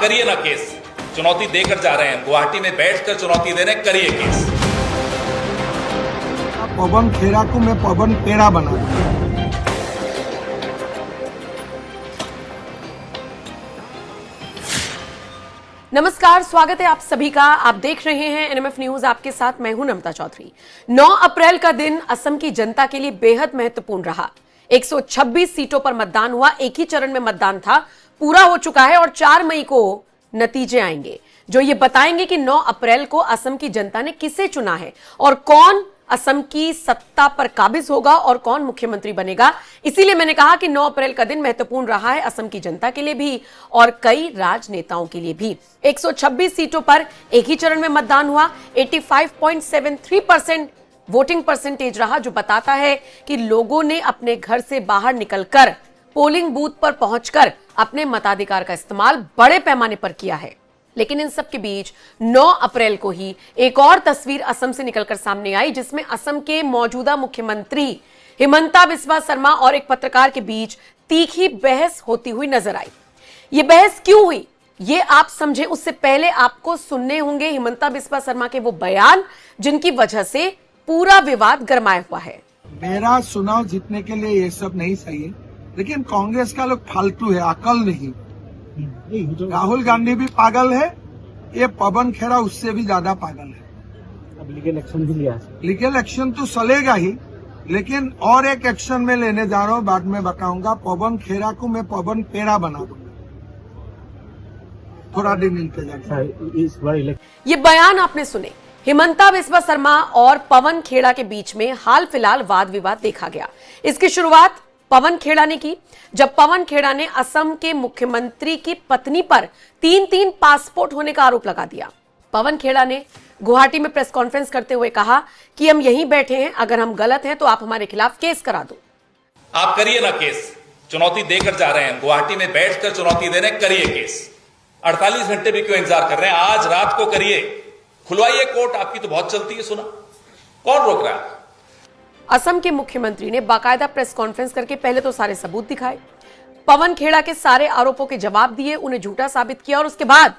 करिए ना केस, चुनौती देकर जा रहे हैं, गुवाहाटी में बैठकर चुनौती दे रहे हैं, करिए केस। पवन खेड़ा को मैं पवन पेड़ा बना दूं। नमस्कार, स्वागत है आप सभी का। आप देख रहे हैं एनएमएफ न्यूज, आपके साथ मैं हूं नमता चौधरी। 9 अप्रैल का दिन असम की जनता के लिए बेहद महत्वपूर्ण रहा। 126 सीटों पर मतदान हुआ, एक ही चरण में मतदान था, पूरा हो चुका है और 4 मई को नतीजे आएंगे जो ये बताएंगे कि 9 अप्रैल को असम की जनता ने किसे चुना है और कौन असम की सत्ता पर काबिज होगा और कौन मुख्यमंत्री बनेगा। इसीलिए मैंने कहा कि 9 अप्रैल का दिन महत्वपूर्ण रहा है असम की जनता के लिए भी और कई राजनेताओं के लिए भी। 126 सीटों पर एक ही चरण में मतदान हुआ। 85.73% वोटिंग परसेंटेज रहा, जो बताता है कि लोगों ने अपने घर से बाहर निकलकर पोलिंग बूथ पर पहुंचकर अपने मताधिकार का इस्तेमाल बड़े पैमाने पर किया है। लेकिन इन सब के बीच 9 अप्रैल को ही एक और तस्वीर असम से निकलकर सामने आई, जिसमें असम के मौजूदा मुख्यमंत्री हिमंता बिस्वा शर्मा और एक पत्रकार के बीच तीखी बहस होती हुई नजर आई। ये बहस क्यों हुई ये आप समझे, उससे पहले आपको सुनने होंगे हिमंता बिस्वा शर्मा के वो बयान जिनकी वजह से पूरा विवाद गरमाया हुआ है। मेरा चुनाव जीतने के लिए ये सब नहीं सही है, लेकिन कांग्रेस का लोग फालतू है, अकल नहीं। राहुल गांधी भी पागल है, ये पवन खेड़ा उससे भी ज्यादा पागल है। अब लीगल एक्शन भी लिया, लीगल एक्शन तो चलेगा ही, लेकिन और एक एक्शन में लेने जा रहा हूँ, बाद में बताऊंगा। पवन खेड़ा को मैं पवन पेड़ा बना दूंगा, थोड़ा दिन इंतजार। ये बयान आपने सुने, हिमंता बिस्वा शर्मा और पवन खेड़ा के बीच में हाल फिलहाल वाद विवाद देखा गया। इसकी शुरुआत पवन खेड़ा ने की, जब पवन खेड़ा ने असम के मुख्यमंत्री की पत्नी पर 3-3 पासपोर्ट होने का आरोप लगा दिया। पवन खेड़ा ने गुवाहाटी में प्रेस कॉन्फ्रेंस करते हुए कहा कि हम यहीं बैठे हैं, अगर हम गलत हैं तो आप हमारे खिलाफ केस करा दो। आप करिए ना केस, चुनौती देकर जा रहे हैं, गुवाहाटी में बैठकर चुनौती दे रहे हैं, करिए केस। 48 घंटे भी क्यों इंतजार कर रहे हैं, आज रात को करिए, खुलवाइए कोर्ट। आपकी तो बहुत चलती है, सुना, कौन रोक रहा है? असम के मुख्यमंत्री ने बाकायदा प्रेस कॉन्फ्रेंस करके पहले तो सारे सबूत दिखाए, पवन खेड़ा के सारे आरोपों के जवाब दिए, उन्हें झूठा साबित किया और उसके बाद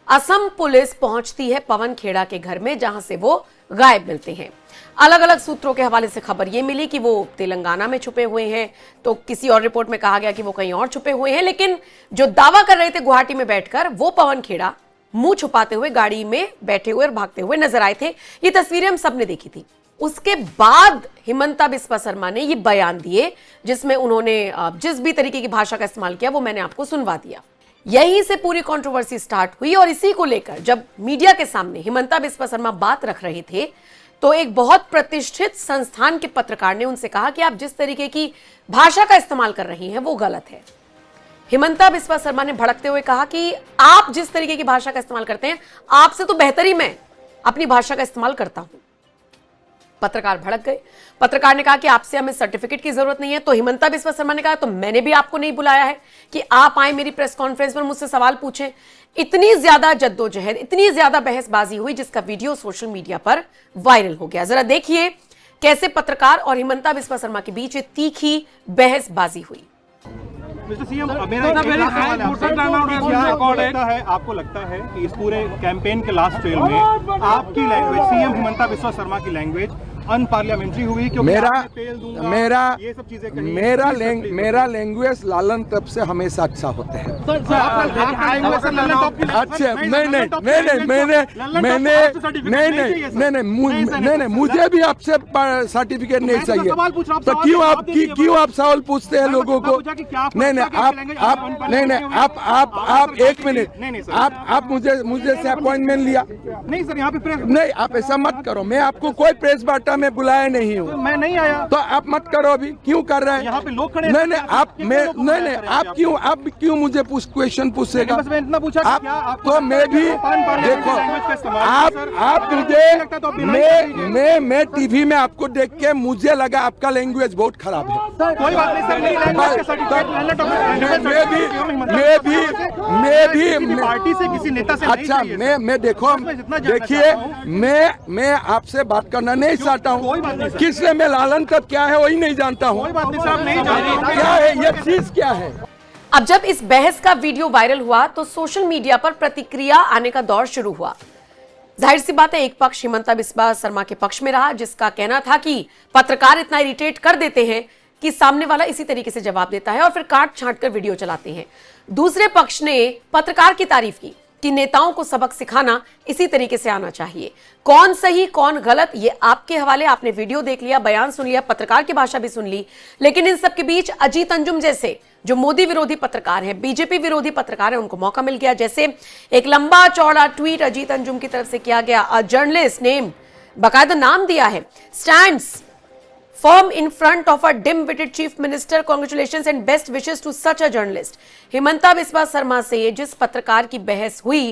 असम पुलिस पहुंचती है पवन खेड़ा के घर में, जहां से वो गायब मिलते हैं। अलग अलग सूत्रों के हवाले से खबर यह मिली कि वो तेलंगाना में छुपे हुए हैं, तो किसी और रिपोर्ट में कहा गया कि वो कहीं और छुपे हुए हैं, लेकिन जो दावा कर रहे थे गुवाहाटी में बैठकर, वो पवन खेड़ा मुंह छुपाते हुए गाड़ी में बैठे हुए और भागते हुए नजर आए थे। ये तस्वीरें हम सबने देखी थी। उसके बाद हिमंता बिस्वा शर्मा ने ये बयान दिए, जिसमें उन्होंने जिस भी तरीके की भाषा का इस्तेमाल किया वो मैंने आपको सुनवा दिया। यहीं से पूरी कंट्रोवर्सी स्टार्ट हुई और इसी को लेकर जब मीडिया के सामने हिमंता बिस्वा शर्मा बात रख रहे थे, तो एक बहुत प्रतिष्ठित संस्थान के पत्रकार ने उनसे कहा कि आप जिस तरीके की भाषा का इस्तेमाल कर रही हैं वो गलत है। हिमंता बिस्वा शर्मा ने भड़कते हुए कहा कि आप जिस तरीके की भाषा का इस्तेमाल करते हैं, आपसे तो बेहतर ही मैं अपनी भाषा का इस्तेमाल करता हूं। पत्रकार भड़क गए। पत्रकार ने कहा कि आपसे हमें सर्टिफिकेट की जरूरत नहीं है, तो हिमंता बिस्वा शर्मा ने कहा तो मैंने भी आपको नहीं बुलाया है कि आप आए मेरी प्रेस कॉन्फ्रेंस पर मुझसे सवाल पूछें। इतनी ज्यादा जद्दोजहद, इतनी ज्यादा बहसबाजी हुई, जिसका वीडियो सोशल मीडिया पर वायरल हो गया। जरा देखिए कैसे पत्रकार और हिमंता बिस्वा शर्मा के बीच तीखी बहसबाजी हुई। आपको लगता है कि इस पूरे कैंपेन के लास्ट ट्रेल में आपकी लैंग्वेज, सीएम हिमंता बिस्वा शर्मा की लैंग्वेज अनपार्लियामेंट्री हुई, क्योंकि मेरा लैंग्वेज लालन तब से हमेशा अच्छा होता है। अच्छा, नहीं, मुझे भी आपसे सर्टिफिकेट नहीं चाहिए। तो क्यों आप सवाल पूछते हैं लोगों को? आप एक मिनट, आप मुझे से अपॉइंटमेंट लिया? नहीं सर, यहाँ पे नहीं, आप ऐसा मत करो। मैं आपको कोई प्रेस वार्ता में बुलाया नहीं हूँ। मैं नहीं आया तो आप मत करो। अभी क्यों कर रहे हैं? यहाँ पे लोग खड़े। नहीं, आप क्यों मुझे क्वेश्चन पूछेगा? इतना पूछा आप तो मैं भी देखो, आप मुझे मैं टीवी में आपको देख के मुझे लगा आपका लैंग्वेज बहुत खराब है। कोई बात नहीं सर, मैं भी पार्टी से किसी नेता से अच्छा, मैं देखो, देखिए, मैं आपसे बात करना नहीं चाहता हूँ। किसने मैं लालन तब क्या है वही नहीं जानता हूँ। कोई बात नहीं साहब, नहीं जानते क्या है ये चीज क्या है? अब जब इस बहस का वीडियो वायरल हुआ तो सोशल मीडिया पर प्रतिक्रिया आने का दौर शुरू हुआ। जाहिर सी बात है, एक पक्ष हिमंता बिस्वा शर्मा के पक्ष में रहा, जिसका कहना था कि पत्रकार इतना इरिटेट कर देते हैं कि सामने वाला इसी तरीके से जवाब देता है और फिर काट छांट कर वीडियो चलाते हैं। दूसरे पक्ष ने पत्रकार की तारीफ की कि नेताओं को सबक सिखाना इसी तरीके से आना चाहिए। कौन सही कौन गलत ये आपके हवाले। आपने वीडियो देख लिया, बयान सुन लिया, पत्रकार की भाषा भी सुन ली, लेकिन इन सब के बीच अजीत अंजुम जैसे जो मोदी विरोधी पत्रकार हैं, बीजेपी विरोधी पत्रकार हैं, उनको मौका मिल गया। जैसे एक लंबा चौड़ा ट्वीट अजीत अंजुम की तरफ से किया गया। अ जर्नलिस्ट नेम, बाकायदा नाम दिया है, stands firm in front of a dim-witted chief minister. Congratulations and best wishes to such a journalist. Himanta Biswa Sharma से जिस पत्रकार की बहस हुई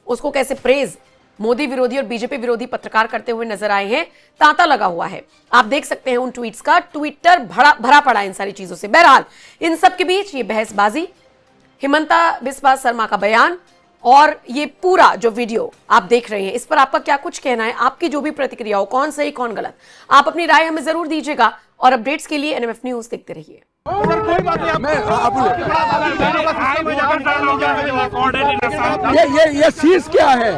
उसको कैसे प्रेज मोदी विरोधी और बीजेपी विरोधी पत्रकार करते हुए नजर आए हैं, तांता लगा हुआ है। आप देख सकते हैं उन ट्वीट्स का, ट्विटर भरा पड़ा इन सारी चीजों से। बहरहाल इन सब के बीच ये बहसबाजी, हिमंता बिस्वा शर्मा का बयान और ये पूरा जो वीडियो आप देख रहे हैं, इस पर आपका क्या कुछ कहना है? आपकी जो भी प्रतिक्रिया हो, कौन सही कौन गलत, आप अपनी राय हमें जरूर दीजिएगा। और अपडेट्स के लिए एनएमएफ न्यूज देखते रहिए। ये सीज क्या है?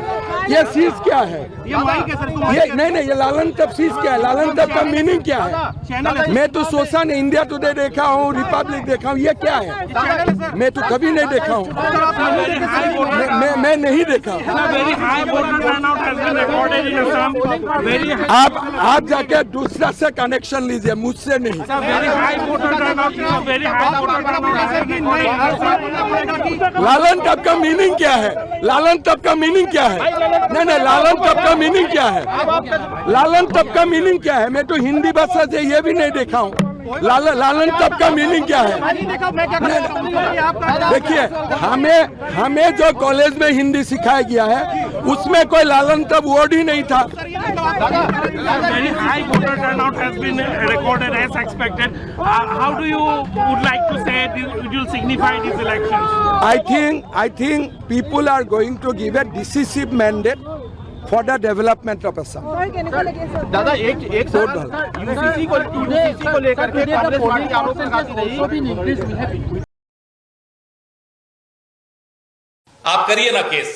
ये सीज क्या है? ये नहीं, ये लालन तब सीज क्या है? लालन तब का मीनिंग क्या है? मैं तो सोशल इंडिया टुडे देखा हूँ, रिपब्लिक देखा हूँ, ये क्या है? मैं तो कभी नहीं देखा हूँ, मैं नहीं देखा। आप जाके दूसरा से कनेक्शन लीजिए, मुझसे नहीं। लालन तब का मीनिंग क्या है? लालन तब का मीनिंग क्या है? नहीं, लालन तब का मीनिंग क्या है? लालन तब का मीनिंग क्या है? मैं तो हिंदी भाषा से ये भी नहीं देखा हूँ। लालन तब का मीनिंग क्या है? देखिए, हमें जो कॉलेज में हिंदी सिखाया गया है उसमें कोई लालन तब वर्ड ही नहीं था। Very high voter turnout has been recorded as expected. How do you would like to say it will signify these elections? I think people are going to give a decisive mandate for the development of Assam. दादा एक UCC को लेकर के Congress party आरोप लगाती रही। आप करिए ना केस,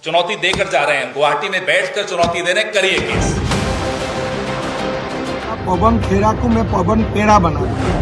चुनौती देकर जा रहे हैं, गुवाहाटी में बैठकर चुनौती दे रहे हैं, करिए केस। पवन खेड़ा को मैं पवन पेड़ा बना दूं।